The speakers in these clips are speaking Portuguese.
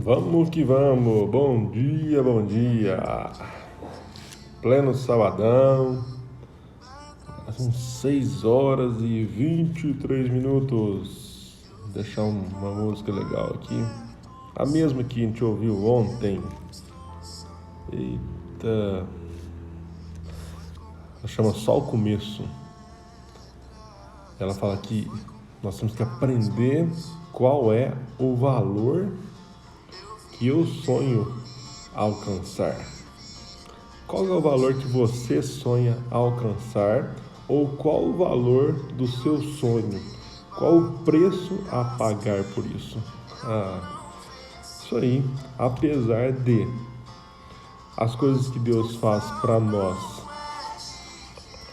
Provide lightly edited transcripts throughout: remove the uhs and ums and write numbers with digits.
Vamos que vamos, bom dia, bom dia. Pleno sabadão, são 6 horas e 23 minutos. Vou deixar uma música legal aqui, a mesma que a gente ouviu ontem. Eita, ela chama Só o Começo. Ela fala que nós temos que aprender qual é o valor que eu sonho alcançar. Qual é o valor que você sonha alcançar? Ou qual o valor do seu sonho? Qual o preço a pagar por isso? Isso aí, apesar de as coisas que Deus faz para nós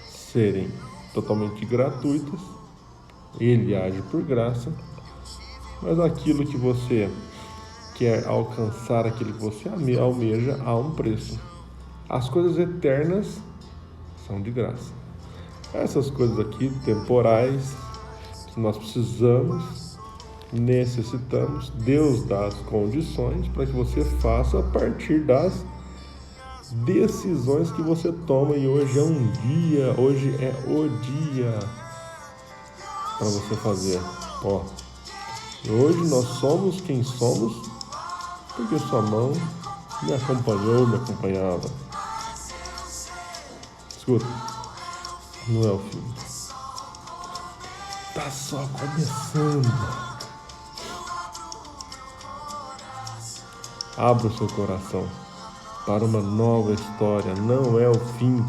serem totalmente gratuitas, Ele age por graça, mas aquilo que você quer alcançar, aquilo que você almeja, há um preço. As coisas eternas são de graça. Essas coisas aqui, temporais, que nós precisamos, necessitamos, Deus dá as condições para que você faça a partir das decisões que você toma. E hoje é hoje é o dia para você fazer. Hoje nós somos quem somos porque sua mão me acompanhou, me acompanhava. Escuta, não é o fim. Tá só começando. Abra o seu coração para uma nova história. Não é o fim.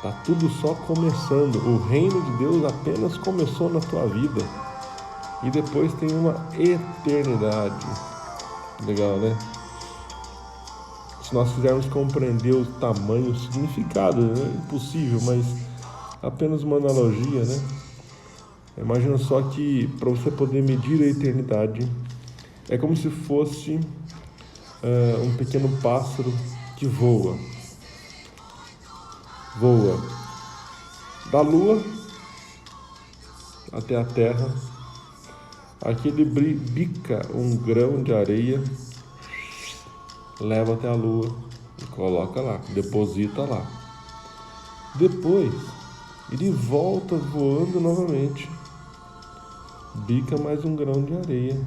Tá tudo só começando. O reino de Deus apenas começou na tua vida. E depois tem uma eternidade. Legal, né? Se nós quisermos compreender o tamanho, o significado, é impossível, mas apenas uma analogia, né? Imagina só que para você poder medir a eternidade, é como se fosse um pequeno pássaro que voa da lua até a terra. Aqui ele bica um grão de areia, leva até a lua e coloca lá, deposita lá. Depois ele volta voando novamente, bica mais um grão de areia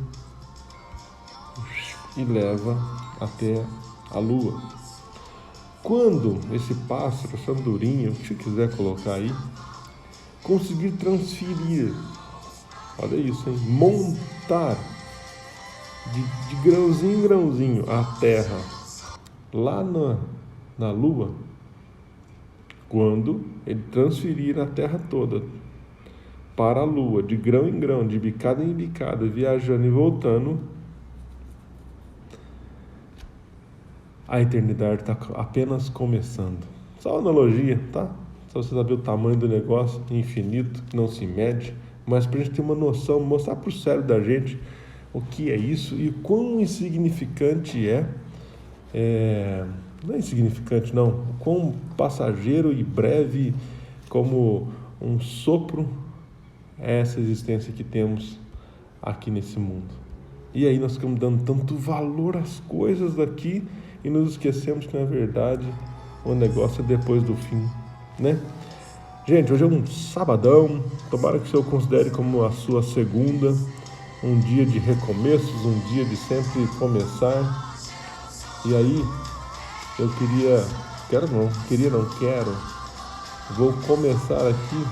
e leva até a lua. Quando esse pássaro, essa andorinha, o que você quiser colocar aí, conseguir transferir, olha isso, hein? Montar de grãozinho em grãozinho a terra lá na lua, quando ele transferir a terra toda para a lua, de grão em grão, de bicada em bicada, viajando e voltando, a eternidade está apenas começando. Só uma analogia, tá? Só você saber o tamanho do negócio, infinito, que não se mede, mas para a gente ter uma noção, mostrar para o cérebro da gente o que é isso e quão insignificante não é insignificante não, o quão passageiro e breve como um sopro é essa existência que temos aqui nesse mundo. E aí nós ficamos dando tanto valor às coisas daqui e nos esquecemos que na verdade o negócio é depois do fim, né? Gente, hoje é um sabadão, tomara que o Senhor considere como a sua segunda, um dia de recomeços, um dia de sempre começar. E aí, eu quero, vou começar aqui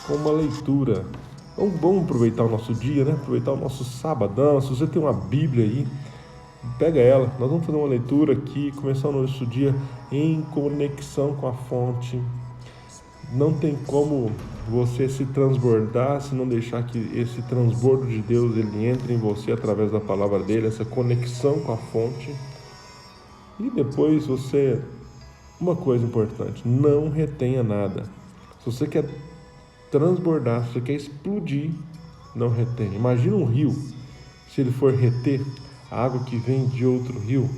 com uma leitura. Vamos aproveitar o nosso dia, né? Aproveitar o nosso sabadão. Se você tem uma Bíblia aí, pega ela. Nós vamos fazer uma leitura aqui, começando o nosso dia em conexão com a fonte. Não tem como você se transbordar se não deixar que esse transbordo de Deus ele entre em você através da palavra dele, essa conexão com a fonte. E depois uma coisa importante, não retenha nada. Se você quer transbordar, se você quer explodir, não retenha. Imagina um rio, se ele for reter a água que vem de outro rio,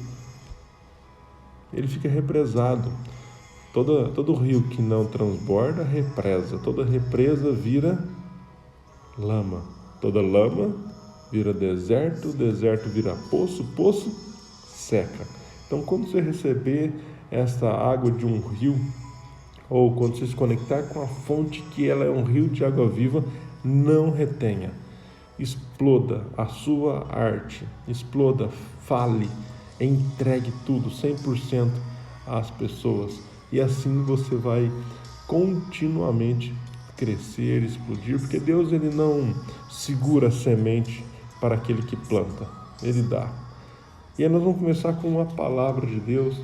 ele fica represado. Todo rio que não transborda, represa. Toda represa vira lama. Toda lama vira deserto, deserto vira poço, poço seca. Então, quando você receber essa água de um rio, ou quando você se conectar com a fonte que ela é um rio de água viva, não retenha. Exploda a sua arte, exploda, fale, entregue tudo, 100% às pessoas. E assim você vai continuamente crescer, explodir, porque Deus ele não segura a semente para aquele que planta, ele dá. E aí nós vamos começar com uma palavra de Deus,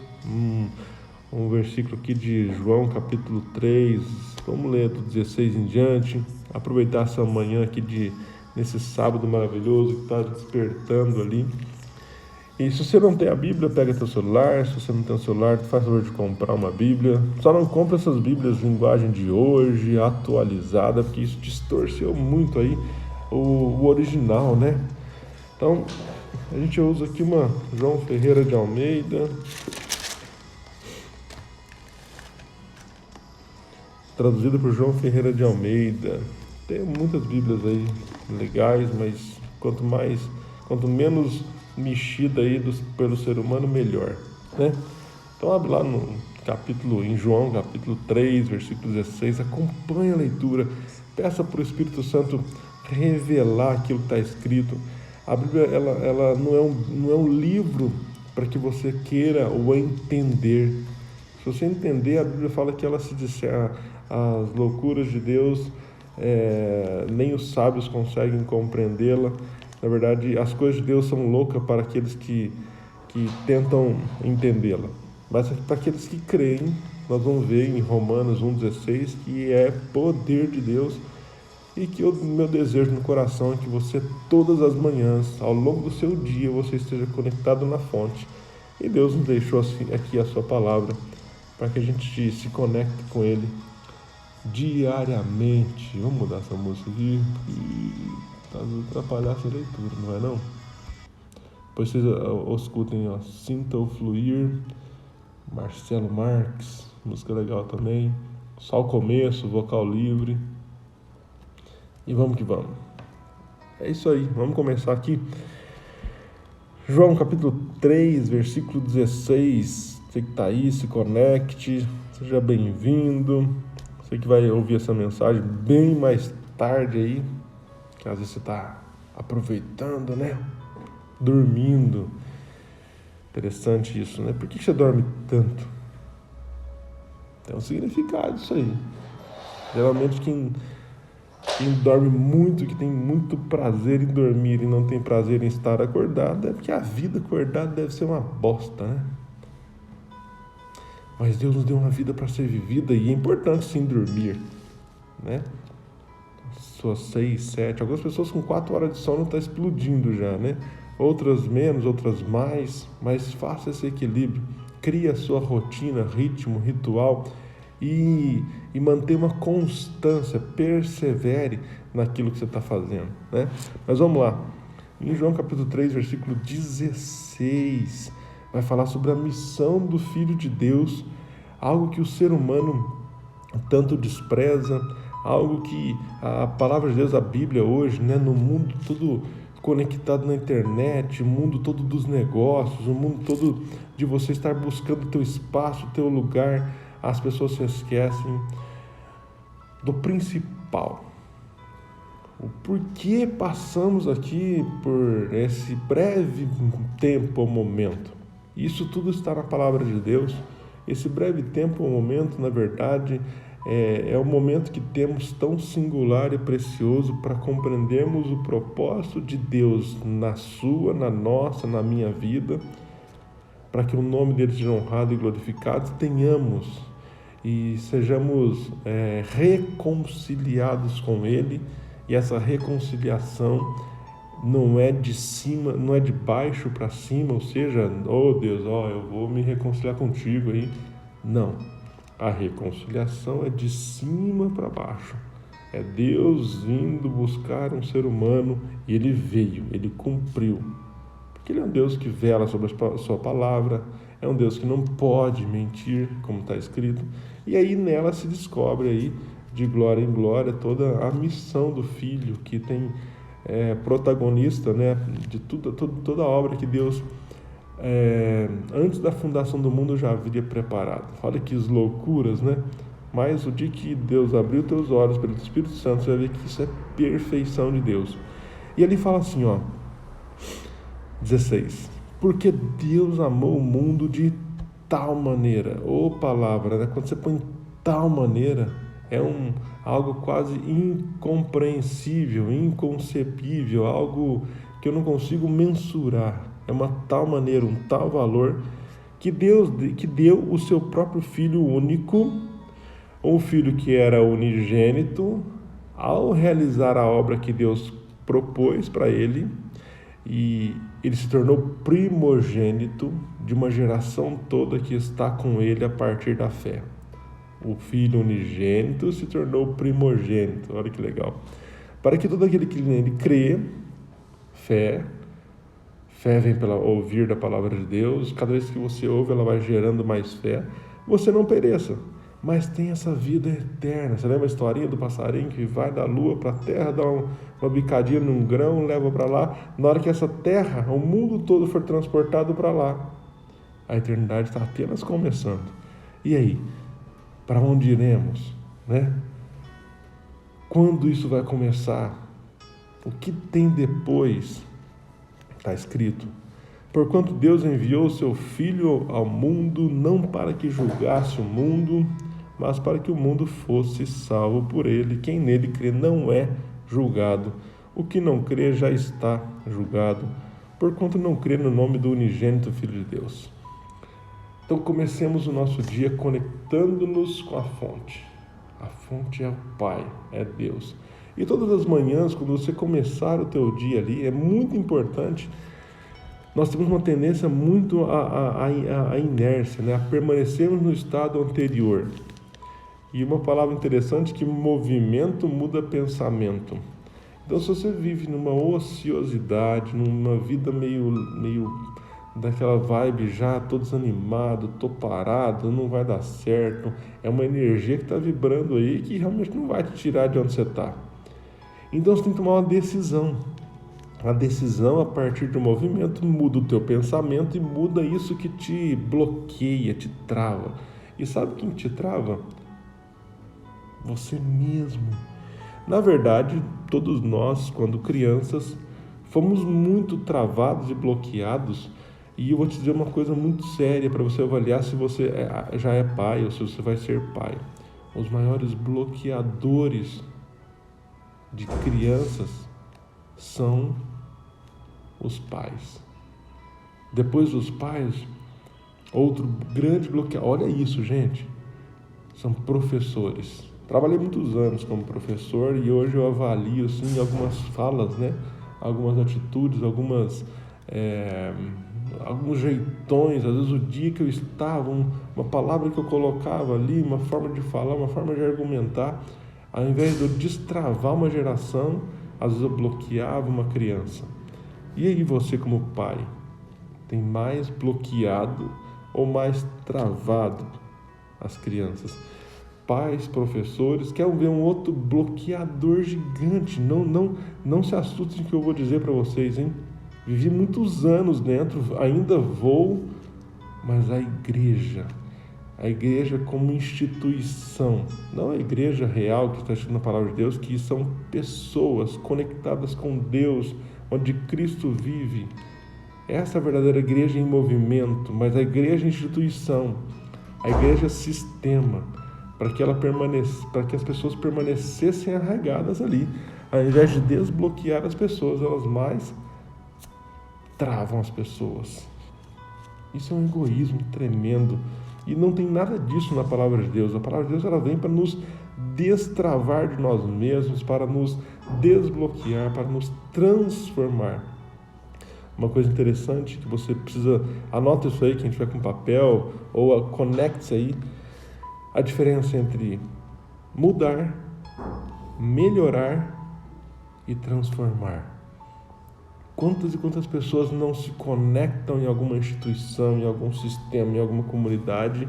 um versículo aqui de João capítulo 3, vamos ler do 16 em diante, aproveitar essa manhã aqui nesse sábado maravilhoso que está despertando ali. E se você não tem a Bíblia, pega teu celular. Se você não tem o celular, faz favor de comprar uma Bíblia. Só não compra essas Bíblias de linguagem de hoje, atualizada, porque isso distorceu muito aí o original, né? Então, a gente usa aqui uma João Ferreira de Almeida, traduzida por João Ferreira de Almeida. Tem muitas Bíblias aí legais, mas quanto menos mexida aí pelo ser humano, melhor, né? Então abre lá em João, capítulo 3, versículo 16, acompanhe a leitura, peça para o Espírito Santo revelar aquilo que está escrito. A Bíblia, ela não é um livro para que você queira ou entender. Se você entender, a Bíblia fala que ela se disser as loucuras de Deus, nem os sábios conseguem compreendê-la. Na verdade, as coisas de Deus são loucas para aqueles que tentam entendê-la. Mas para aqueles que creem, nós vamos ver em Romanos 1,16 que é poder de Deus, e que o meu desejo no coração é que você, todas as manhãs, ao longo do seu dia, você esteja conectado na fonte. E Deus nos deixou aqui a sua palavra para que a gente se conecte com Ele diariamente. Vamos mudar essa música aqui, tá atrapalhar essa leitura, não é não? Depois vocês escutem, Sinta o Fluir, Marcelo Marques, música legal também. Só o começo, vocal livre. E vamos que vamos. É isso aí, vamos começar aqui. João capítulo 3, versículo 16. Você que está aí, se conecte, seja bem-vindo. Você que vai ouvir essa mensagem bem mais tarde aí, que às vezes você está aproveitando, né? Dormindo. Interessante isso, né? Por que você dorme tanto? Tem um significado isso aí. Geralmente quem dorme muito, que tem muito prazer em dormir e não tem prazer em estar acordado, é porque a vida acordada deve ser uma bosta, né? Mas Deus nos deu uma vida para ser vivida e é importante sim dormir, né? Suas 6, 7, algumas pessoas com 4 horas de sono estão explodindo já, né? Outras menos, outras mais, mas faça esse equilíbrio, crie a sua rotina, ritmo, ritual e mantenha uma constância, persevere naquilo que você está fazendo, né? Mas vamos lá, em João capítulo 3, versículo 16, vai falar sobre a missão do Filho de Deus, algo que o ser humano tanto despreza, algo que a palavra de Deus, a Bíblia hoje, né, no mundo todo conectado na internet, o mundo todo dos negócios, o mundo todo de você estar buscando o teu espaço, o teu lugar, as pessoas se esquecem do principal. O porquê passamos aqui por esse breve tempo ou momento. Isso tudo está na palavra de Deus. Esse breve tempo ou momento, na verdade, é o momento que temos tão singular e precioso para compreendermos o propósito de Deus na sua, na nossa, na minha vida, para que o nome dele seja honrado e glorificado, tenhamos e sejamos reconciliados com ele, e essa reconciliação não é de cima, não é de baixo para cima, ou seja, oh Deus, eu vou me reconciliar contigo aí. Não, a reconciliação é de cima para baixo. É Deus indo buscar um ser humano e ele veio, ele cumpriu. Porque ele é um Deus que vela sobre a sua palavra, é um Deus que não pode mentir, como está escrito. E aí nela se descobre aí, de glória em glória, toda a missão do Filho, que tem protagonista, né, de toda a obra que Deus, antes da fundação do mundo, já havia preparado. Olha que loucuras, né? Mas o dia que Deus abriu teus olhos pelo Espírito Santo, você vai ver que isso é perfeição de Deus. E ele fala assim, ó, 16: porque Deus amou o mundo de tal maneira. Ô palavra, né? Quando você põe tal maneira, é algo quase incompreensível, inconcebível, algo que eu não consigo mensurar. É uma tal maneira, um tal valor, que Deus que deu o seu próprio Filho único, um Filho que era unigênito, ao realizar a obra que Deus propôs para ele, e ele se tornou primogênito de uma geração toda que está com ele a partir da fé. O Filho unigênito se tornou primogênito. Olha que legal. Para que todo aquele que nele crê, fé vem pelo ouvir da palavra de Deus. Cada vez que você ouve, ela vai gerando mais fé. Você não pereça, mas tem essa vida eterna. Você lembra a historinha do passarinho que vai da lua para a terra, dá uma bicadinha num grão, leva para lá? Na hora que essa terra, o mundo todo for transportado para lá, a eternidade está apenas começando. E aí? Para onde iremos? Né? Quando isso vai começar? O que tem depois? Está escrito: porquanto Deus enviou seu Filho ao mundo, não para que julgasse o mundo, mas para que o mundo fosse salvo por ele. Quem nele crê não é julgado. O que não crê já está julgado, porquanto não crê no nome do unigênito Filho de Deus. Então comecemos o nosso dia conectando-nos com a fonte. A fonte é o Pai, é Deus. E todas as manhãs, quando você começar o teu dia ali, é muito importante. Nós temos uma tendência muito à inércia, né? A permanecermos no estado anterior. E uma palavra interessante é que movimento muda pensamento. Então, se você vive numa ociosidade, numa vida meio daquela vibe já, tô desanimado, tô parado, não vai dar certo, é uma energia que está vibrando aí que realmente não vai te tirar de onde você está. Então você tem que tomar uma decisão. A decisão, a partir do movimento, muda o teu pensamento e muda isso que te bloqueia, te trava. E sabe quem te trava? Você mesmo. Na verdade, todos nós, quando crianças, fomos muito travados e bloqueados. E eu vou te dizer uma coisa muito séria para você avaliar se você já é pai ou se você vai ser pai. Os maiores bloqueadores de crianças são os pais. Depois dos pais, outro grande bloqueador, olha isso, gente, são professores. Trabalhei muitos anos como professor e hoje eu avalio assim, algumas falas, né? Algumas atitudes, alguns jeitões, às vezes o dia que eu estava, uma palavra que eu colocava ali, uma forma de falar, uma forma de argumentar, ao invés de eu destravar uma geração, às vezes eu bloqueava uma criança. E aí você, como pai, tem mais bloqueado ou mais travado as crianças? Pais, professores, querem ver um outro bloqueador gigante. Não se assustem que eu vou dizer para vocês, hein? Vivi muitos anos dentro, ainda vou, mas a igreja como instituição, não a igreja real que está escrito na palavra de Deus, que são pessoas conectadas com Deus, onde Cristo vive. Essa é a verdadeira igreja em movimento, mas a igreja instituição, a igreja sistema, para que as pessoas permanecessem arraigadas ali. Ao invés de desbloquear as pessoas, elas mais travam as pessoas. Isso é um egoísmo tremendo. E não tem nada disso na palavra de Deus. A palavra de Deus ela vem para nos destravar de nós mesmos, para nos desbloquear, para nos transformar. Uma coisa interessante que você precisa, anota isso aí, quem tiver com papel, ou conecte-se aí, a diferença entre mudar, melhorar e transformar. Quantas e quantas pessoas não se conectam em alguma instituição, em algum sistema, em alguma comunidade?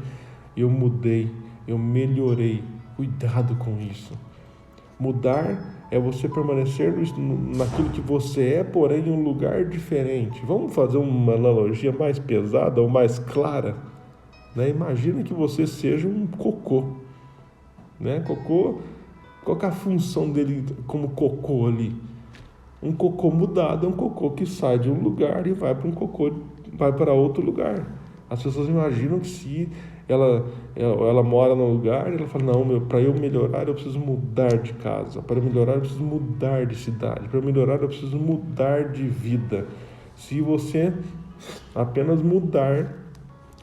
Eu mudei, eu melhorei. Cuidado com isso. Mudar é você permanecer naquilo que você é, porém em um lugar diferente. Vamos fazer uma analogia mais pesada ou mais clara, né? Imagina que você seja um cocô, né? Cocô, qual que é a função dele como cocô ali? Um cocô mudado é um cocô que sai de um lugar e vai para outro lugar. As pessoas imaginam que se ela mora num lugar, ela fala, não, para eu melhorar eu preciso mudar de casa, para eu melhorar eu preciso mudar de cidade, para eu melhorar eu preciso mudar de vida. Se você apenas mudar,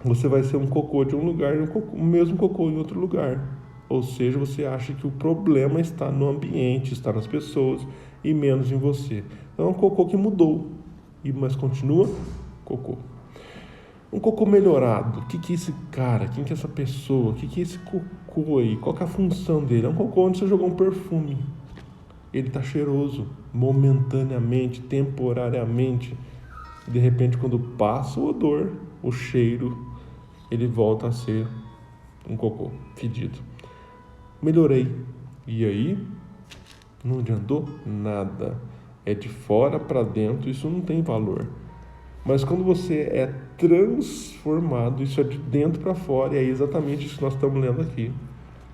você vai ser um cocô de um lugar e o mesmo cocô em outro lugar. Ou seja, você acha que o problema está no ambiente, está nas pessoas e menos em você. Então é um cocô que mudou, mas continua cocô. Um cocô melhorado, o que é esse cara? Quem que é essa pessoa? O que é esse cocô aí? Qual que é a função dele? É um cocô onde você jogou um perfume. Ele está cheiroso, momentaneamente, temporariamente. De repente, quando passa o odor, o cheiro, ele volta a ser um cocô fedido. Melhorei. E aí, não adiantou nada. É de fora para dentro, isso não tem valor. Mas quando você é transformado, isso é de dentro para fora, e é exatamente isso que nós estamos lendo aqui.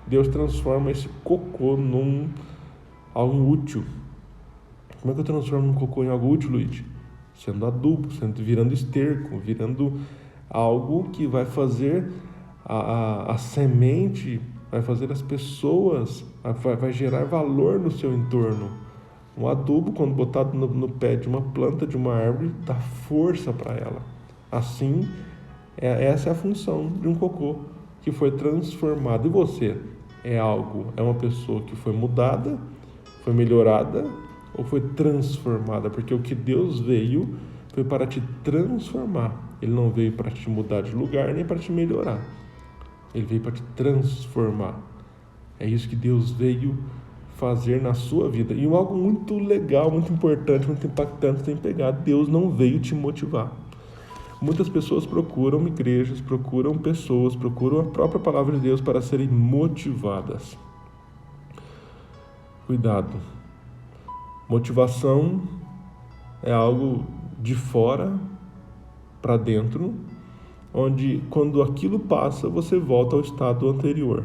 Deus transforma esse cocô num algo útil. Como é que eu transformo um cocô em algo útil, Luiz? Sendo adubo, virando esterco, virando algo que vai fazer a semente, vai fazer as pessoas, vai gerar valor no seu entorno. Um adubo, quando botado no pé de uma planta, de uma árvore, dá força para ela. Assim, essa é a função de um cocô que foi transformado. E você é uma pessoa que foi mudada, foi melhorada ou foi transformada? Porque o que Deus veio foi para te transformar. Ele não veio para te mudar de lugar nem para te melhorar. Ele veio para te transformar. É isso que Deus veio fazer na sua vida. E algo muito legal, muito importante, muito impactante tem pegado. Deus não veio te motivar. Muitas pessoas procuram igrejas, procuram pessoas, procuram a própria palavra de Deus para serem motivadas. Cuidado. Motivação é algo de fora para dentro, onde quando aquilo passa, você volta ao estado anterior.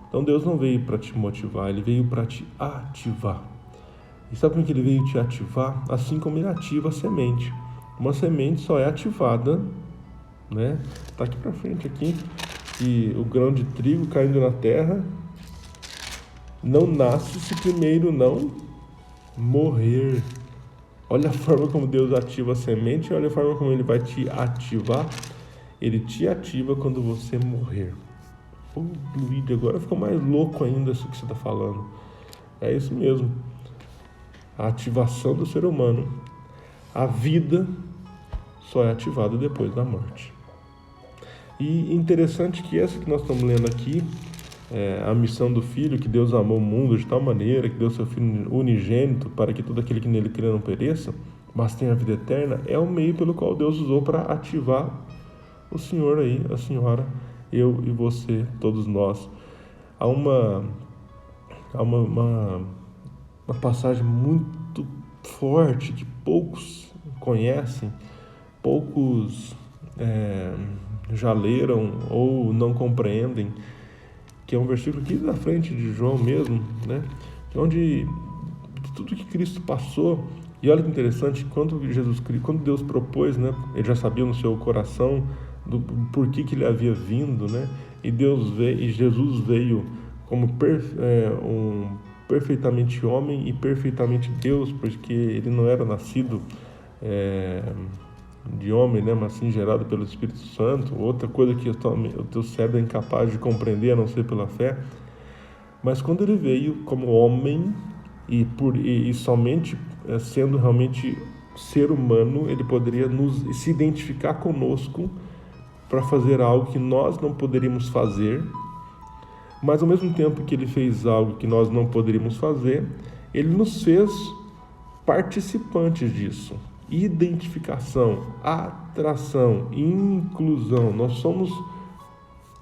Então Deus não veio para te motivar, Ele veio para te ativar. E sabe como que Ele veio te ativar? Assim como Ele ativa a semente. Uma semente só é ativada, né? Tá aqui para frente aqui, e o grão de trigo caindo na terra não nasce se primeiro não morrer. Olha a forma como Deus ativa a semente, olha a forma como Ele vai te ativar. Ele te ativa quando você morrer. Luíde, agora ficou mais louco ainda isso que você está falando. É isso mesmo. A ativação do ser humano. A vida só é ativada depois da morte. E interessante que essa que nós estamos lendo aqui, a missão do Filho, que Deus amou o mundo de tal maneira, que deu seu Filho unigênito, para que todo aquele que nele crê não pereça, mas tenha a vida eterna, é o meio pelo qual Deus usou para ativar o senhor aí, a senhora, eu e você, todos nós. Há uma passagem muito forte que poucos conhecem, poucos já leram ou não compreendem, que é um versículo aqui na frente de João mesmo, né? Onde tudo que Cristo passou, e olha que interessante, quando Deus propôs, né? Ele já sabia no seu coração do porquê que ele havia vindo, né? E Jesus veio como perfeitamente homem e perfeitamente Deus, porque ele não era nascido de homem, né? Mas sim gerado pelo Espírito Santo. Outra coisa que o teu cérebro é incapaz de compreender, a não ser pela fé. Mas quando ele veio como homem e somente sendo realmente ser humano, ele poderia se identificar conosco para fazer algo que nós não poderíamos fazer, mas ao mesmo tempo que ele fez algo que nós não poderíamos fazer, ele nos fez participantes disso. Identificação, atração, inclusão. Nós somos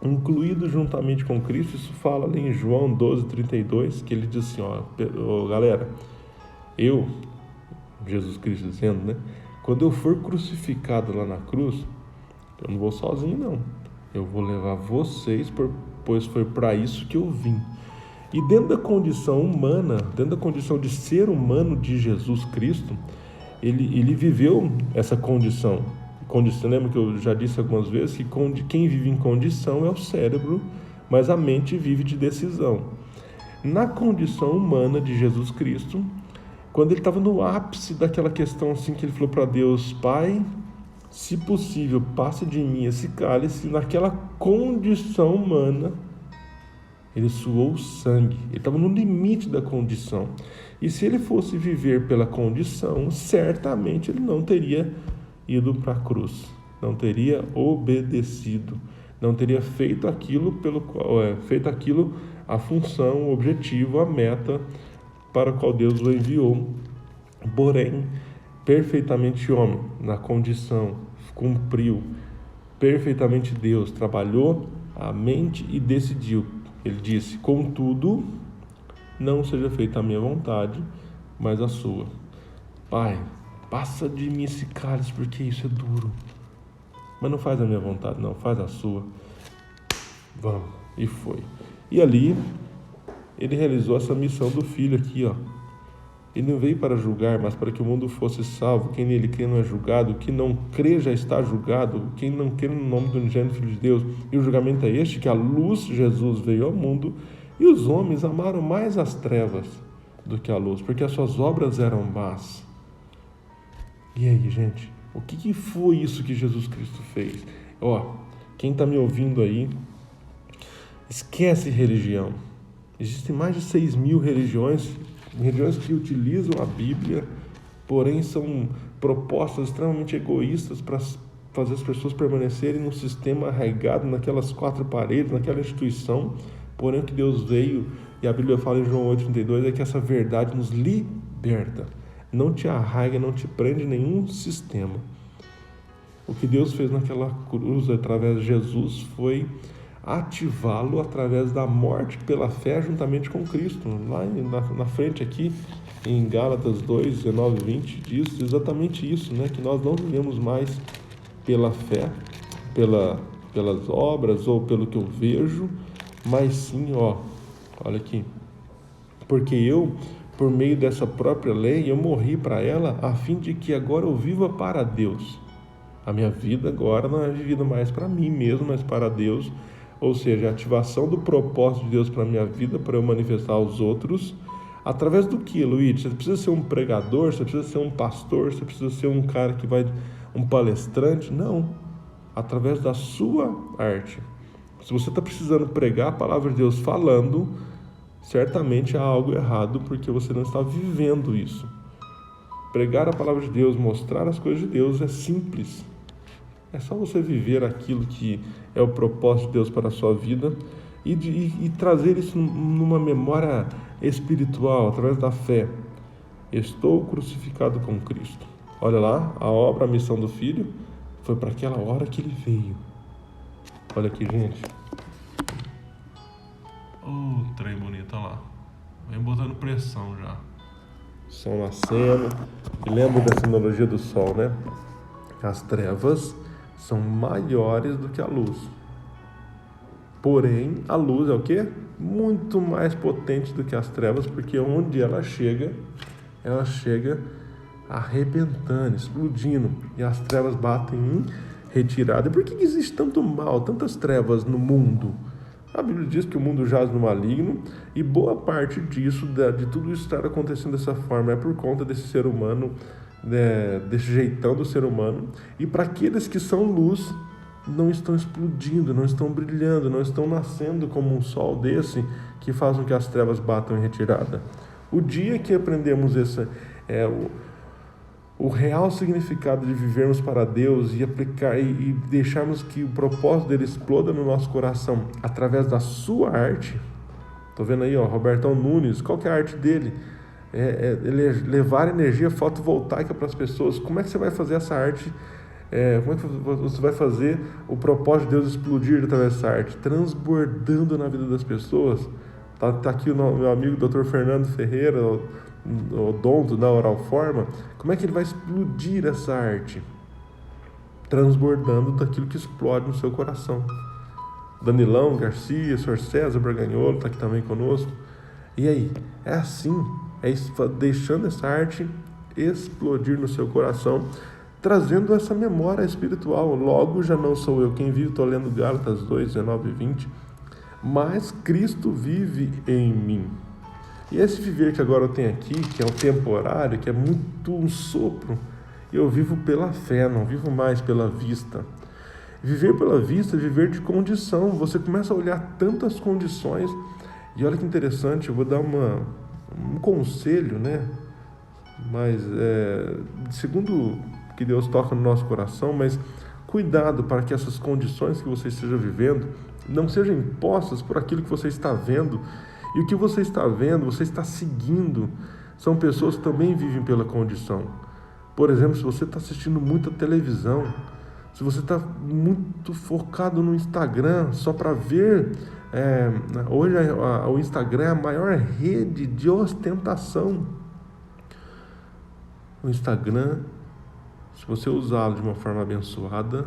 incluído juntamente com Cristo. Isso fala ali em João 12:32, que ele diz assim, galera, Jesus Cristo dizendo, né? Quando eu for crucificado lá na cruz, eu não vou sozinho não, eu vou levar vocês, pois foi para isso que eu vim. E dentro da condição humana, dentro da condição de ser humano de Jesus Cristo, ele viveu essa condição. Lembra que eu já disse algumas vezes que quem vive em condição é o cérebro, mas a mente vive de decisão. Na condição humana de Jesus Cristo, quando ele estava no ápice daquela questão assim, que ele falou para Deus, Pai, se possível, passe de mim esse cálice, naquela condição humana, ele suou sangue, ele estava no limite da condição. E se ele fosse viver pela condição, certamente ele não teria ido para a cruz, não teria obedecido, não teria feito aquilo a função, o objetivo, a meta para a qual Deus o enviou. Porém, perfeitamente homem, na condição, cumpriu perfeitamente Deus, trabalhou a mente e decidiu. Ele disse, contudo, não seja feita a minha vontade, mas a sua. Pai, passa de mim esse cálice, porque isso é duro. Mas não faz a minha vontade, não, faz a sua. Vamos. E foi. E ali, ele realizou essa missão do Filho aqui, ó. Ele não veio para julgar, mas para que o mundo fosse salvo. Quem nele crê não é julgado, quem não crê já está julgado, quem não crê no nome do unigênito Filho de Deus. E o julgamento é este, que a luz, Jesus, veio ao mundo, e os homens amaram mais as trevas do que a luz, porque as suas obras eram más. E aí, gente, o que foi isso que Jesus Cristo fez? Quem está me ouvindo aí, esquece religião. Existem mais de 6.000 religiões que utilizam a Bíblia, porém são propostas extremamente egoístas para fazer as pessoas permanecerem num sistema arraigado naquelas 4 paredes, naquela instituição. Porém, o que Deus veio, e a Bíblia fala em João 8:32, é que essa verdade nos liberta, não te arraiga, não te prende em nenhum sistema. O que Deus fez naquela cruz, através de Jesus, foi ativá-lo através da morte pela fé juntamente com Cristo. Lá na frente aqui, em Gálatas 2:19-20, diz exatamente isso, né? Que nós não vivemos mais pela fé, pelas obras ou pelo que eu vejo, mas sim, olha aqui, porque eu, por meio dessa própria lei, eu morri para ela, a fim de que agora eu viva para Deus. A minha vida agora não é vivida mais para mim mesmo, mas para Deus. Ou seja, a ativação do propósito de Deus para a minha vida, para eu manifestar aos outros. Através do que, Luiz? Você precisa ser um pregador, você precisa ser um pastor, você precisa ser um cara que um palestrante? Não. Através da sua arte. Se você está precisando pregar a palavra de Deus falando, certamente há algo errado, porque você não está vivendo isso. Pregar a palavra de Deus, mostrar as coisas de Deus é simples. É só você viver aquilo que é o propósito de Deus para a sua vida e trazer isso numa memória espiritual, através da fé. Estou crucificado com Cristo. Olha lá, a obra, a missão do Filho foi para aquela hora que ele veio. Olha aqui, gente. Trem bonito, olha lá. Vem botando pressão já. Sol nascendo. E lembra dessa analogia do sol, né? As trevas são maiores do que a luz. Porém, a luz é o quê? Muito mais potente do que as trevas, porque onde ela chega arrebentando, explodindo, e as trevas batem em retirada. E por que existe tanto mal, tantas trevas no mundo? A Bíblia diz que o mundo jaz no maligno, e boa parte disso, de tudo isso estar acontecendo dessa forma, é por conta desse ser humano, desse jeitão do ser humano. E para aqueles que são luz, não estão explodindo, não estão brilhando, não estão nascendo como um sol desse que faz com que as trevas batam em retirada. O dia que aprendemos o real significado de vivermos para Deus e aplicar e deixarmos que o propósito dele exploda no nosso coração através da sua arte. Tô vendo aí, Robertão Nunes, qual que é a arte dele? Ele levar energia fotovoltaica para as pessoas. Como é que você vai fazer essa arte Como é que você vai fazer o propósito de Deus explodir através dessa arte? Transbordando na vida das pessoas. Tá aqui o meu amigo Dr. Fernando Ferreira, o odonto da Oral Forma. Como é que ele vai explodir essa arte? Transbordando daquilo que explode no seu coração. Danilão Garcia, Sr. César Braganholo está aqui também conosco. E aí? É assim, deixando essa arte explodir no seu coração, trazendo essa memória espiritual. Logo, já não sou eu quem vive, estou lendo Gálatas 2, 19 e 20, mas Cristo vive em mim. E esse viver que agora eu tenho aqui, que é um temporário, que é muito um sopro, eu vivo pela fé, não vivo mais pela vista. Viver pela vista é viver de condição. Você começa a olhar tantas condições, e olha que interessante, eu vou dar um conselho, né? Mas, segundo que Deus toca no nosso coração, mas cuidado para que essas condições que você esteja vivendo não sejam impostas por aquilo que você está vendo. E o que você está vendo, você está seguindo, são pessoas que também vivem pela condição. Por exemplo, se você está assistindo muita televisão, se você está muito focado no Instagram só para ver, hoje o Instagram é a maior rede de ostentação. O Instagram, se você usá-lo de uma forma abençoada,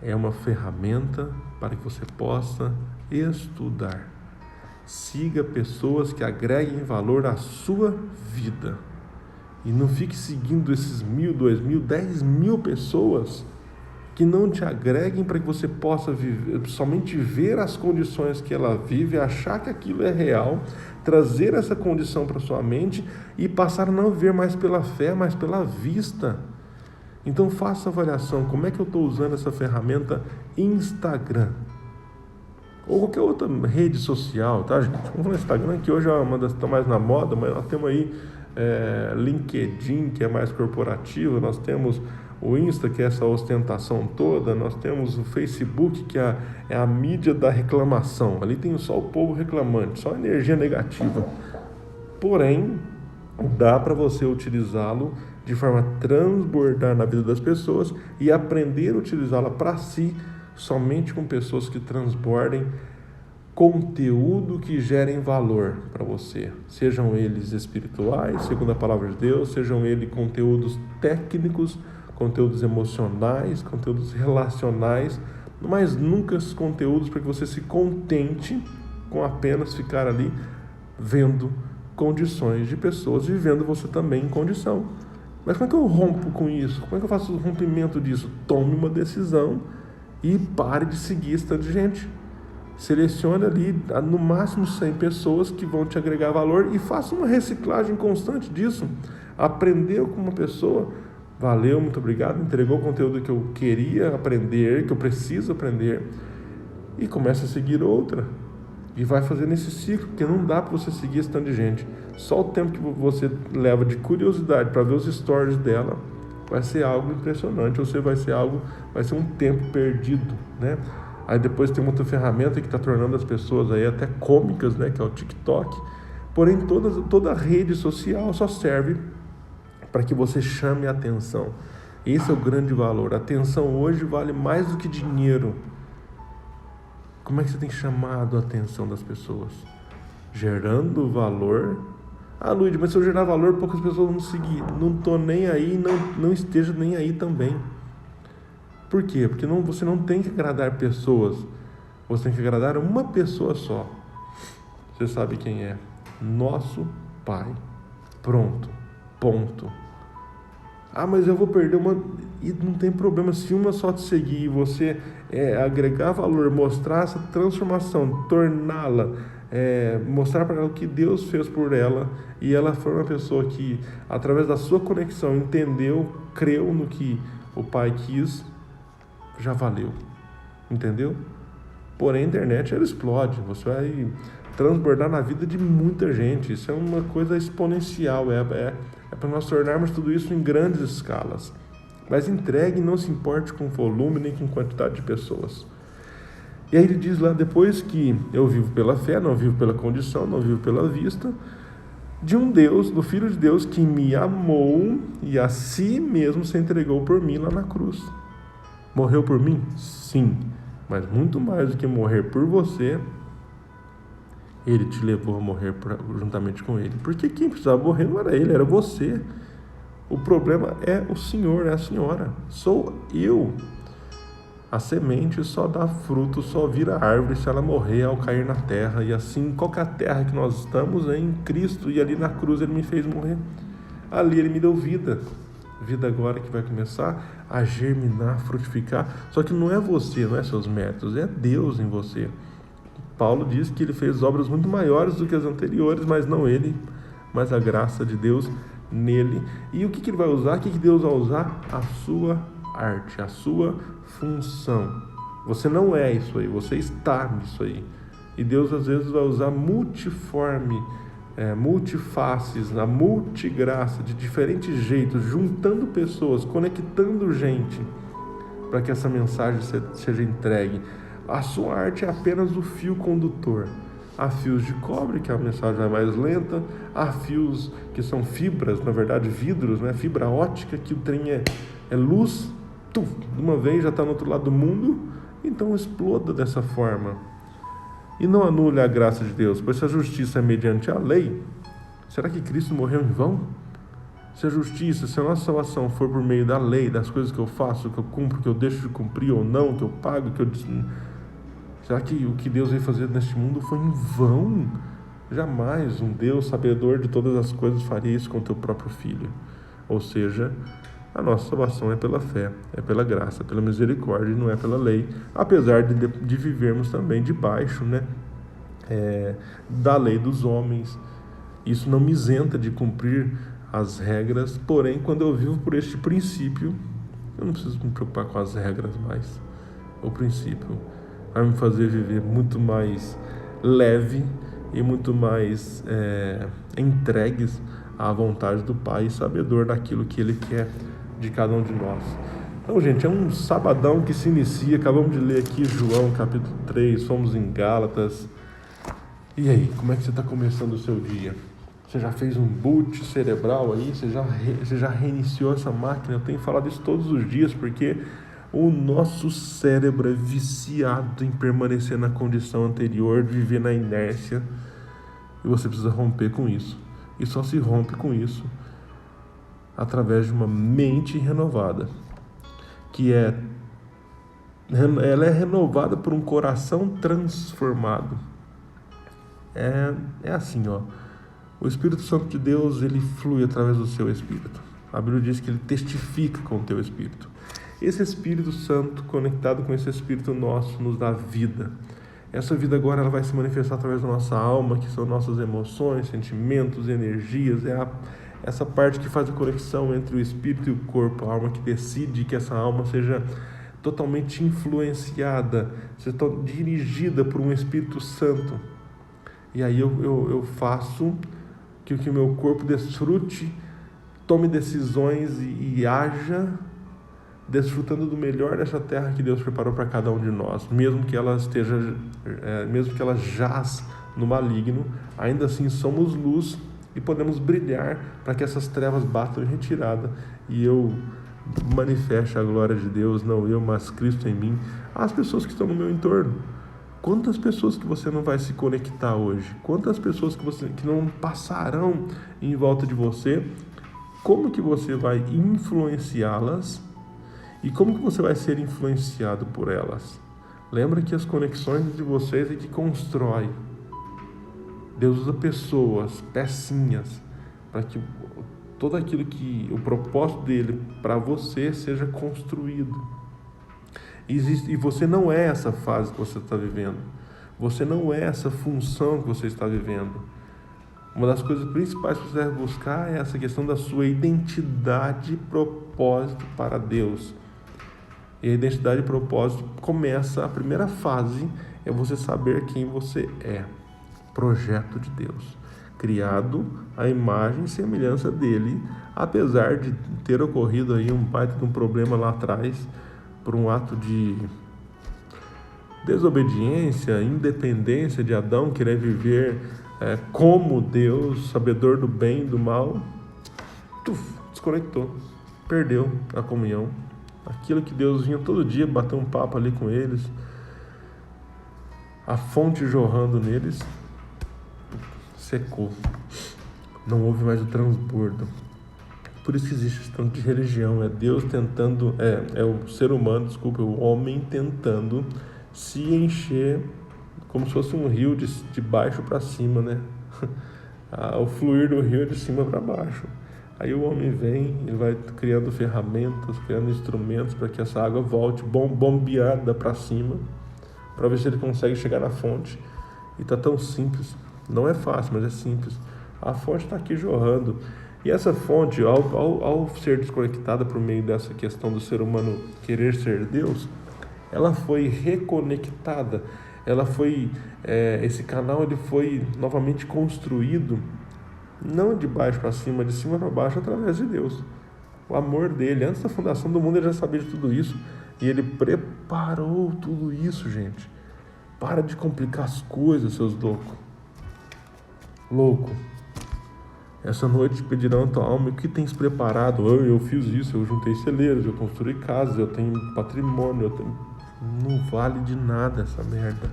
é uma ferramenta para que você possa estudar. Siga pessoas que agreguem valor à sua vida. E não fique seguindo esses 1.000, 2.000, 10.000 pessoas que não te agreguem para que você possa somente ver as condições que ela vive, achar que aquilo é real, trazer essa condição para sua mente e passar a não ver mais pela fé, mas pela vista. Então faça a avaliação, como é que eu estou usando essa ferramenta Instagram? Ou qualquer outra rede social, tá, gente? Vamos falar Instagram, que hoje é uma das que está mais na moda, mas nós temos aí LinkedIn, que é mais corporativo, nós temos o Insta, que é essa ostentação toda, nós temos o Facebook, que é a mídia da reclamação. Ali tem só o povo reclamante, só energia negativa. Porém, dá para você utilizá-lo de forma a transbordar na vida das pessoas e aprender a utilizá-la para si, somente com pessoas que transbordem conteúdo que gerem valor para você, sejam eles espirituais, segundo a palavra de Deus, sejam eles conteúdos técnicos, conteúdos emocionais, conteúdos relacionais, mas nunca esses conteúdos para que você se contente com apenas ficar ali vendo condições de pessoas, vivendo você também em condição. Mas como é que eu rompo com isso? Como é que eu faço o rompimento disso? Tome uma decisão e pare de seguir esse tanto de gente. Selecione ali no máximo 100 pessoas que vão te agregar valor e faça uma reciclagem constante disso. Aprendeu com uma pessoa, valeu, muito obrigado, entregou o conteúdo que eu queria aprender, que eu preciso aprender, e começa a seguir outra. E vai fazendo esse ciclo, porque não dá para você seguir esse tanto de gente. Só o tempo que você leva de curiosidade para ver os stories dela vai ser algo impressionante, ou seja, vai ser um tempo perdido, né? Aí depois tem uma outra ferramenta que está tornando as pessoas aí até cômicas, né? Que é o TikTok. Porém, toda rede social só serve para que você chame a atenção. Esse é o grande valor. A atenção hoje vale mais do que dinheiro. Como é que você tem chamado a atenção das pessoas? Gerando valor. Ah, Luiz, mas se eu gerar valor, poucas pessoas vão seguir. Não estou nem aí, não esteja nem aí também. Por quê? Porque você não tem que agradar pessoas. Você tem que agradar uma pessoa só. Você sabe quem é? Nosso Pai. Pronto. Ponto. Ah, mas eu vou perder uma... E não tem problema se uma só te seguir e você agregar valor, mostrar essa transformação, torná-la, mostrar para ela o que Deus fez por ela, e ela foi uma pessoa que, através da sua conexão, entendeu, creu no que o Pai quis, já valeu. Entendeu? Porém, a internet, ela explode. Você vai transbordar na vida de muita gente. Isso é uma coisa exponencial. É para nós tornarmos tudo isso em grandes escalas. Mas entregue e não se importe com volume nem com quantidade de pessoas. E aí ele diz lá, depois que eu vivo pela fé, não vivo pela condição, não vivo pela vista, de um Deus, do Filho de Deus, que me amou e a si mesmo se entregou por mim lá na cruz. Morreu por mim? Sim, mas muito mais do que morrer por você, ele te levou a morrer juntamente com ele. Porque quem precisava morrer não era ele, era você. O problema é o senhor, é a senhora. Sou eu. A semente só dá fruto, só vira árvore se ela morrer ao cair na terra. E assim, qual que é a terra que nós estamos? É em Cristo. E ali na cruz ele me fez morrer. Ali ele me deu vida. Vida agora que vai começar a germinar, frutificar. Só que não é você, não é seus méritos, é Deus em você. Paulo diz que ele fez obras muito maiores do que as anteriores, mas não ele, mas a graça de Deus nele. E o que ele vai usar? O que Deus vai usar? A sua arte, a sua função. Você não é isso aí, você está nisso aí. E Deus às vezes vai usar multiforme, multifaces, a multigraça, de diferentes jeitos, juntando pessoas, conectando gente, para que essa mensagem seja entregue. A sua arte é apenas o fio condutor. Há fios de cobre, que a mensagem é mais lenta. Há fios que são fibras, na verdade vidros, né? Fibra ótica, que o trem é luz. De uma vez já está no outro lado do mundo. Então exploda dessa forma. E não anule a graça de Deus, pois se a justiça é mediante a lei, será que Cristo morreu em vão? Se a justiça, se a nossa salvação for por meio da lei, das coisas que eu faço, que eu cumpro, que eu deixo de cumprir ou não, que eu pago, que eu... Será que o que Deus veio fazer neste mundo foi em vão? Jamais um Deus sabedor de todas as coisas faria isso com o teu próprio filho. Ou seja, a nossa salvação é pela fé, é pela graça, pela misericórdia, e não é pela lei, apesar de vivermos também debaixo, da lei dos homens. Isso não me isenta de cumprir as regras, porém, quando eu vivo por este princípio, eu não preciso me preocupar com as regras mais. O princípio vai me fazer viver muito mais leve e muito mais entregues à vontade do Pai e sabedor daquilo que Ele quer de cada um de nós. Então, gente, é um sabadão que se inicia. Acabamos de ler aqui João capítulo 3, fomos em Gálatas. E aí, como é que você está começando o seu dia? Você já fez um boot cerebral aí? Você já reiniciou essa máquina? Eu tenho falado isso todos os dias, porque o nosso cérebro é viciado em permanecer na condição anterior, de viver na inércia. E você precisa romper com isso. E só se rompe com isso através de uma mente renovada, ela é renovada por um coração transformado. É assim, ó. O Espírito Santo de Deus, ele flui através do seu Espírito. A Bíblia diz que ele testifica com o teu Espírito. Esse Espírito Santo, conectado com esse Espírito nosso, nos dá vida. Essa vida agora ela vai se manifestar através da nossa alma, que são nossas emoções, sentimentos, energias. Essa parte que faz a conexão entre o Espírito e o corpo, a alma que decide que essa alma seja totalmente influenciada, seja dirigida por um Espírito Santo. E aí eu faço que o meu corpo desfrute, tome decisões e haja desfrutando do melhor dessa terra que Deus preparou para cada um de nós, mesmo que ela jaz no maligno, ainda assim somos luz e podemos brilhar para que essas trevas batam em retirada e eu manifeste a glória de Deus, não eu, mas Cristo em mim, às pessoas que estão no meu entorno. Quantas pessoas que você não vai se conectar hoje? Quantas pessoas que não passarão em volta de você? Como que você vai influenciá-las? E como que você vai ser influenciado por elas? Lembra que as conexões de vocês é que constrói. Deus usa pessoas, pecinhas, para que todo aquilo que o propósito dele para você seja construído. E você não é essa fase que você está vivendo. Você não é essa função que você está vivendo. Uma das coisas principais que você deve buscar é essa questão da sua identidade e propósito para Deus. E a identidade e propósito começa, a primeira fase é você saber quem você é. Projeto de Deus. Criado à imagem e semelhança dele, apesar de ter ocorrido aí um baita de um problema lá atrás, por um ato de desobediência, independência de Adão, querer viver como Deus, sabedor do bem e do mal, desconectou, perdeu a comunhão. Aquilo que Deus vinha todo dia bater um papo ali com eles, a fonte jorrando neles, secou. Não houve mais o transbordo. Por isso que existe esse tanto de religião. É Deus tentando, é o ser humano, desculpa, o homem tentando se encher como se fosse um rio de baixo para cima, né? O fluir do rio é de cima para baixo. Aí o homem vem, ele vai criando ferramentas, criando instrumentos para que essa água volte bombeada para cima, para ver se ele consegue chegar na fonte. E tá tão simples. Não é fácil, mas é simples. A fonte está aqui jorrando. E essa fonte, ao ser desconectada por meio dessa questão do ser humano querer ser Deus, ela foi reconectada. Ela foi, esse canal ele foi novamente construído, não de baixo para cima, de cima para baixo, através de Deus. O amor dele, antes da fundação do mundo, ele já sabia de tudo isso. E ele preparou tudo isso, gente. Para de complicar as coisas, seus loucos. Louco. Essa noite pedirão a tua alma: o que tens preparado? Eu fiz isso, eu juntei celeiros, eu construí casas, eu tenho patrimônio, Não vale de nada essa merda.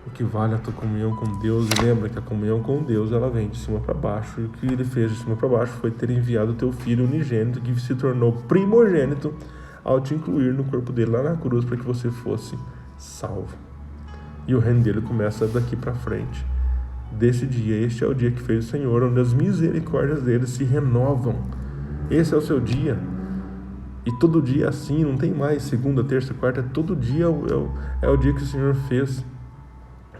O que vale é a tua comunhão com Deus. E lembra que a comunhão com Deus, ela vem de cima para baixo. E o que ele fez de cima para baixo foi ter enviado o teu filho unigênito, que se tornou primogênito, ao te incluir no corpo dele lá na cruz, para que você fosse salvo. E o reino dele começa daqui para frente. Desse dia, este é o dia que fez o Senhor, onde as misericórdias dele se renovam. Esse é o seu dia. E todo dia é assim, não tem mais segunda, terça, quarta. Todo dia é o dia que o Senhor fez,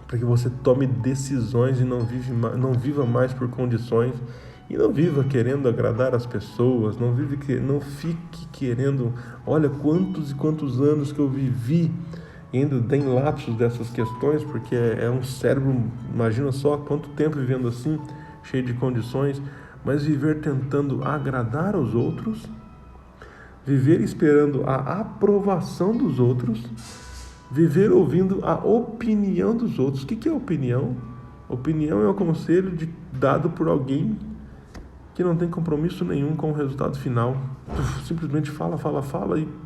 para que você tome decisões e não viva mais por condições. E não viva querendo agradar as pessoas. Não fique querendo: olha quantos e quantos anos que eu vivi. Ainda tem lapsos dessas questões, porque é um cérebro, imagina só quanto tempo vivendo assim, cheio de condições, mas viver tentando agradar aos outros, viver esperando a aprovação dos outros, viver ouvindo a opinião dos outros. O que é opinião? Opinião é um conselho dado por alguém que não tem compromisso nenhum com o resultado final. Simplesmente fala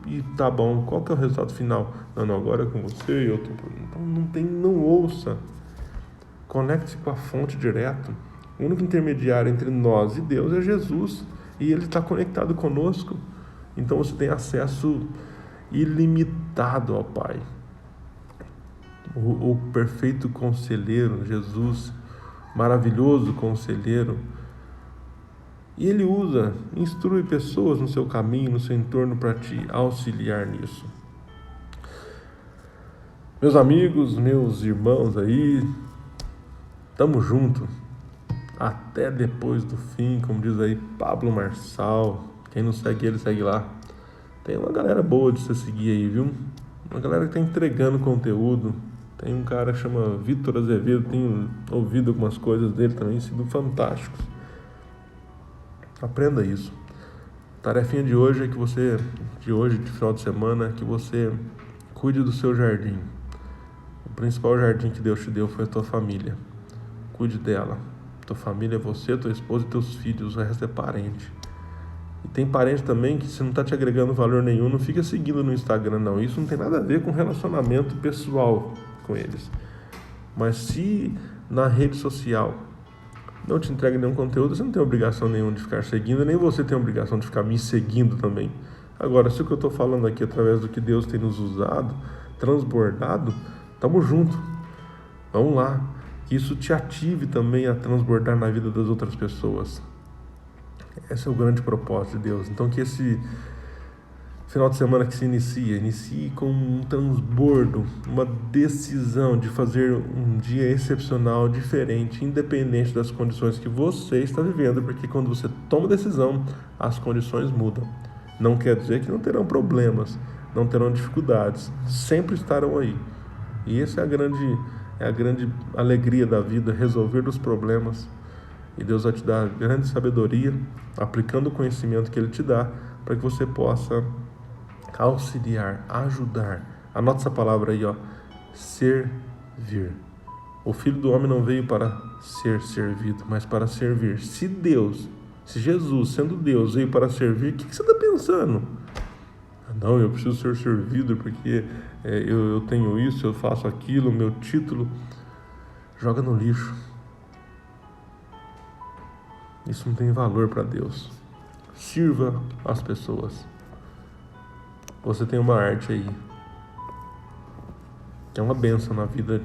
e tá bom. Qual que é o resultado final? Não, agora é com você e eu tô... Então não ouça. Conecte-se com a fonte direto. O único intermediário entre nós e Deus é Jesus, e ele está conectado conosco. Então você tem acesso ilimitado ao Pai. O perfeito conselheiro, Jesus, maravilhoso conselheiro. E ele instrui pessoas no seu caminho, no seu entorno, para te auxiliar nisso. Meus amigos, meus irmãos aí, tamo junto. Até depois do fim, como diz aí Pablo Marçal. Quem não segue ele, segue lá. Tem uma galera boa de você seguir aí, viu? Uma galera que tá entregando conteúdo. Tem um cara que chama Vitor Azevedo, tenho ouvido algumas coisas dele também, sido fantásticos. Aprenda isso. A tarefinha de hoje é de final de semana, que você cuide do seu jardim. O principal jardim que Deus te deu foi a tua família. Cuide dela. Tua família é você, tua esposa e teus filhos, o resto é parente. E tem parente também que, se não está te agregando valor nenhum, não fica seguindo no Instagram, não. Isso não tem nada a ver com relacionamento pessoal com eles. Mas se na rede social não te entrega nenhum conteúdo, você não tem obrigação nenhuma de ficar seguindo, nem você tem obrigação de ficar me seguindo também. Agora, se o que eu estou falando aqui, através do que Deus tem nos usado, transbordado, tamo junto. Vamos lá. Que isso te ative também a transbordar na vida das outras pessoas. Esse é o grande propósito de Deus. Então, que esse final de semana que se inicie com um transbordo, uma decisão de fazer um dia excepcional, diferente, independente das condições que você está vivendo, porque quando você toma decisão, as condições mudam. Não quer dizer que não terão problemas, não terão dificuldades, sempre estarão aí. E essa é a grande alegria da vida, resolver os problemas. E Deus vai te dar grande sabedoria, aplicando o conhecimento que Ele te dá, para que você possa auxiliar, ajudar. Anota essa palavra aí, servir. O Filho do Homem não veio para ser servido, mas para servir. Se Jesus, sendo Deus, veio para servir, o que você está pensando? Não, eu preciso ser servido porque eu tenho isso, eu faço aquilo, meu título. Joga no lixo. Isso não tem valor para Deus. Sirva as pessoas. Você tem uma arte aí, que é uma bênção na vida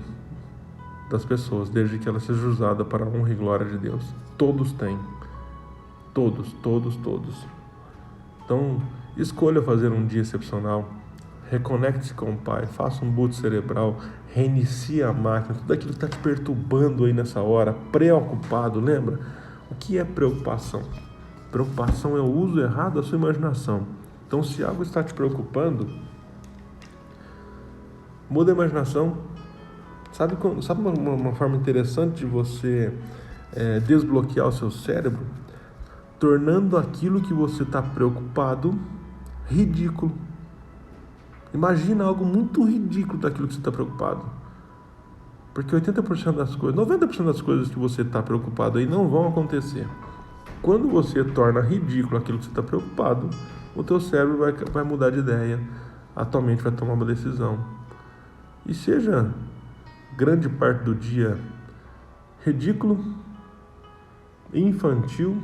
das pessoas, desde que ela seja usada para a honra e glória de Deus. Todos têm. Todos, todos, todos. Então, escolha fazer um dia excepcional. Reconecte-se com o Pai. Faça um boot cerebral. Reinicie a máquina. Tudo aquilo que está te perturbando aí nessa hora. Preocupado, lembra? O que é preocupação? Preocupação é o uso errado da sua imaginação. Então, se algo está te preocupando, muda a imaginação. Sabe uma forma interessante de você desbloquear o seu cérebro? Tornando aquilo que você está preocupado ridículo. Imagina algo muito ridículo daquilo que você está preocupado. Porque 80% das coisas, 90% das coisas que você está preocupado aí não vão acontecer. Quando você torna ridículo aquilo que você está preocupado, o teu cérebro vai mudar de ideia, a tua mente vai tomar uma decisão. E seja grande parte do dia ridículo, infantil,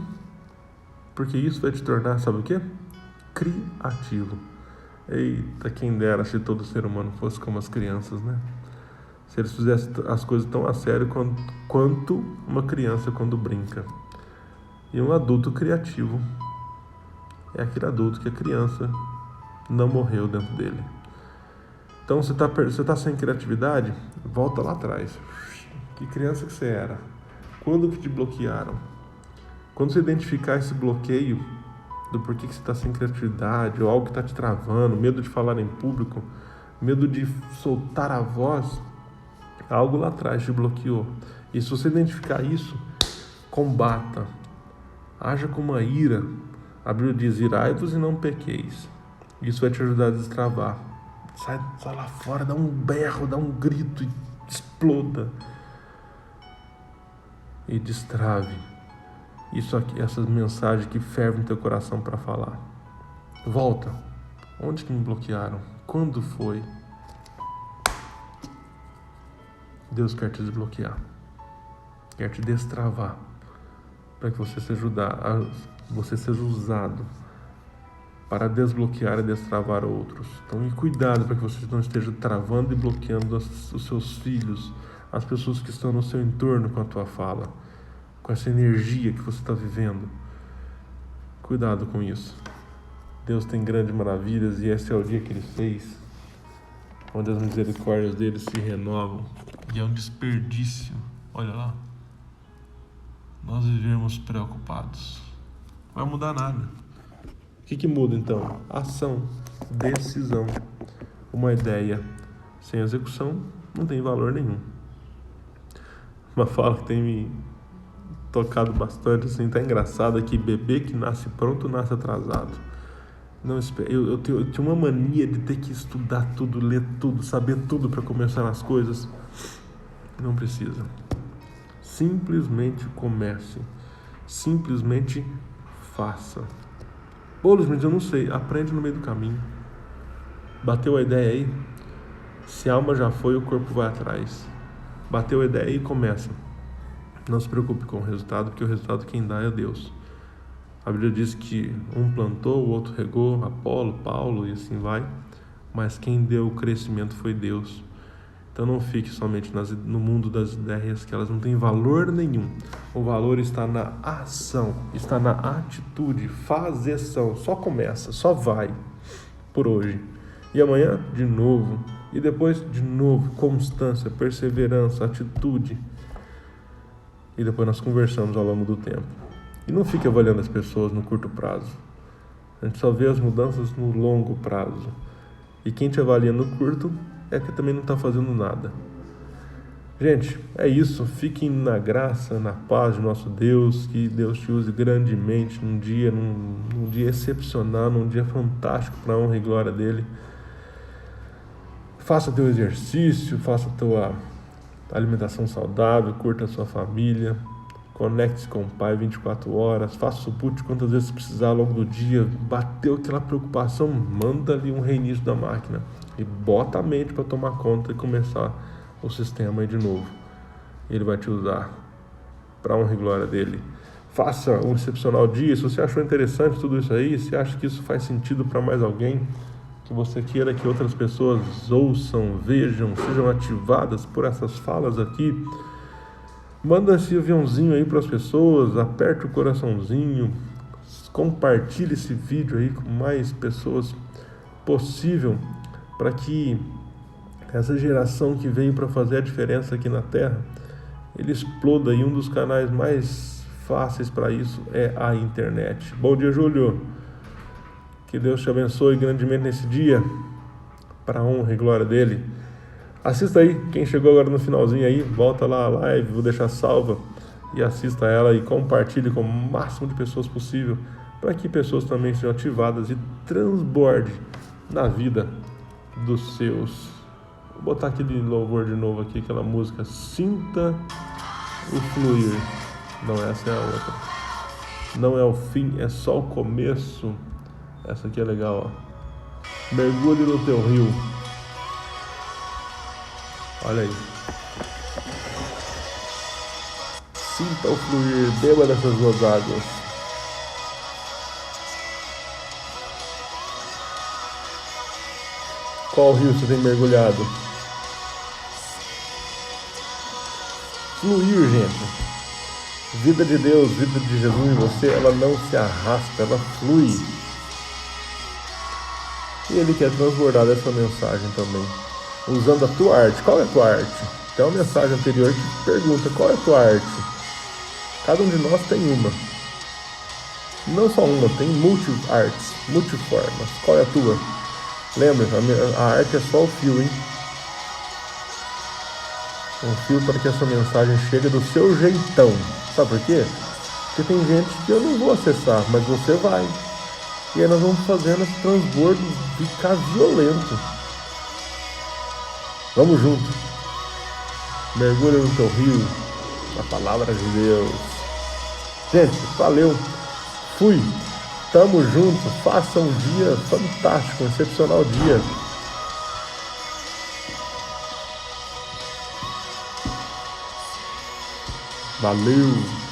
porque isso vai te tornar, sabe o quê? Criativo. Eita, quem dera se todo ser humano fosse como as crianças, né? Se eles fizessem as coisas tão a sério quanto uma criança quando brinca. E um adulto criativo é aquele adulto que a criança não morreu dentro dele. Então, você tá sem criatividade? Volta lá atrás. Que criança que você era? Quando que te bloquearam? Quando você identificar esse bloqueio do porquê que você está sem criatividade, ou algo que está te travando, medo de falar em público, medo de soltar a voz, algo lá atrás te bloqueou. E se você identificar isso, combata. Haja com uma ira. A Bíblia diz: irai-vos e não pequeis. Isso vai te ajudar a destravar. Sai lá fora, dá um berro, dá um grito e exploda. E destrave. Isso aqui, essas mensagens que fervem no teu coração para falar. Volta. Onde que me bloquearam? Quando foi? Deus quer te desbloquear. Quer te destravar. Para que você seja usado para desbloquear e destravar outros. Então, cuidado para que você não esteja travando e bloqueando os seus filhos, as pessoas que estão no seu entorno com a tua fala, com essa energia que você está vivendo. Cuidado com isso. Deus tem grandes maravilhas e esse é o dia que Ele fez, onde as misericórdias dele se renovam. E é um desperdício, olha lá, nós vivemos preocupados. Não vai mudar nada. O que muda então? Ação, decisão. Uma ideia sem execução não tem valor nenhum. Uma fala que tem me tocado bastante, assim, tá engraçado, que bebê que nasce pronto nasce atrasado. Não, eu tinha uma mania de ter que estudar tudo, ler tudo, saber tudo para começar as coisas. Não precisa. Simplesmente comece. Simplesmente faça. Luiz, mas eu não sei. Aprende no meio do caminho. Bateu a ideia aí? Se a alma já foi, o corpo vai atrás. Bateu a ideia aí, começa. Não se preocupe com o resultado, porque o resultado quem dá é Deus. A Bíblia diz que um plantou, o outro regou, Apolo, Paulo e assim vai. Mas quem deu o crescimento foi Deus. Então não fique somente no mundo das ideias, que elas não têm valor nenhum. O valor está na ação, está na atitude, fazeção. Só começa, só vai por hoje. E amanhã, de novo. E depois, de novo, constância, perseverança, atitude. E depois nós conversamos ao longo do tempo. E não fique avaliando as pessoas no curto prazo. A gente só vê as mudanças no longo prazo. E quem te avalia no curto é que também não está fazendo nada. Gente, é isso. Fiquem na graça, na paz de nosso Deus. Que Deus te use grandemente num dia excepcional, num dia fantástico para a honra e glória dele. Faça teu exercício, faça tua alimentação saudável, curta a sua família, Conecte-se com o Pai 24 horas, faça o boot quantas vezes precisar ao longo do dia. Bateu aquela preocupação, manda ali um reinício da máquina e bota a mente para tomar conta e começar o sistema aí de novo. Ele vai te usar para a honra e glória dele. Faça um excepcional dia. Se você achou interessante tudo isso aí, se acha que isso faz sentido para mais alguém, que você queira que outras pessoas ouçam, vejam, sejam ativadas por essas falas aqui, manda esse aviãozinho aí para as pessoas, aperte o coraçãozinho, compartilhe esse vídeo aí com mais pessoas possível, para que essa geração que veio para fazer a diferença aqui na Terra, ele exploda, e um dos canais mais fáceis para isso é a internet. Bom dia, Júlio. Que Deus te abençoe grandemente nesse dia, para a honra e glória dele. Assista aí, quem chegou agora no finalzinho aí, volta lá a live, vou deixar salva, e assista ela e compartilhe com o máximo de pessoas possível, para que pessoas também sejam ativadas e transborde na vida dos seus. Vou botar aquele louvor de novo aqui, aquela música, Sinta o Fluir. Não, essa é a outra. Não é o fim, é só o começo. Essa aqui é legal, ó. Mergulhe no teu rio. Olha aí. Sinta o fluir, beba dessas duas águas. Qual rio você tem mergulhado? Fluir, gente. Vida de Deus, vida de Jesus em você, ela não se arrasta, ela flui. E Ele quer transbordar dessa mensagem também, usando a tua arte. Qual é a tua arte? Tem uma mensagem anterior que pergunta, qual é a tua arte? Cada um de nós tem uma. Não só uma, tem multi-artes, multiformas. Qual é a tua? Lembra, a arte é só o fio, hein? Um fio para que essa mensagem chegue do seu jeitão. Sabe por quê? Porque tem gente que eu não vou acessar, mas você vai. E aí nós vamos fazendo esse transbordo ficar violento. Vamos junto. Mergulha no teu rio, na palavra de Deus. Gente, valeu. Fui. Tamo junto. Faça um dia fantástico, um excepcional dia. Valeu.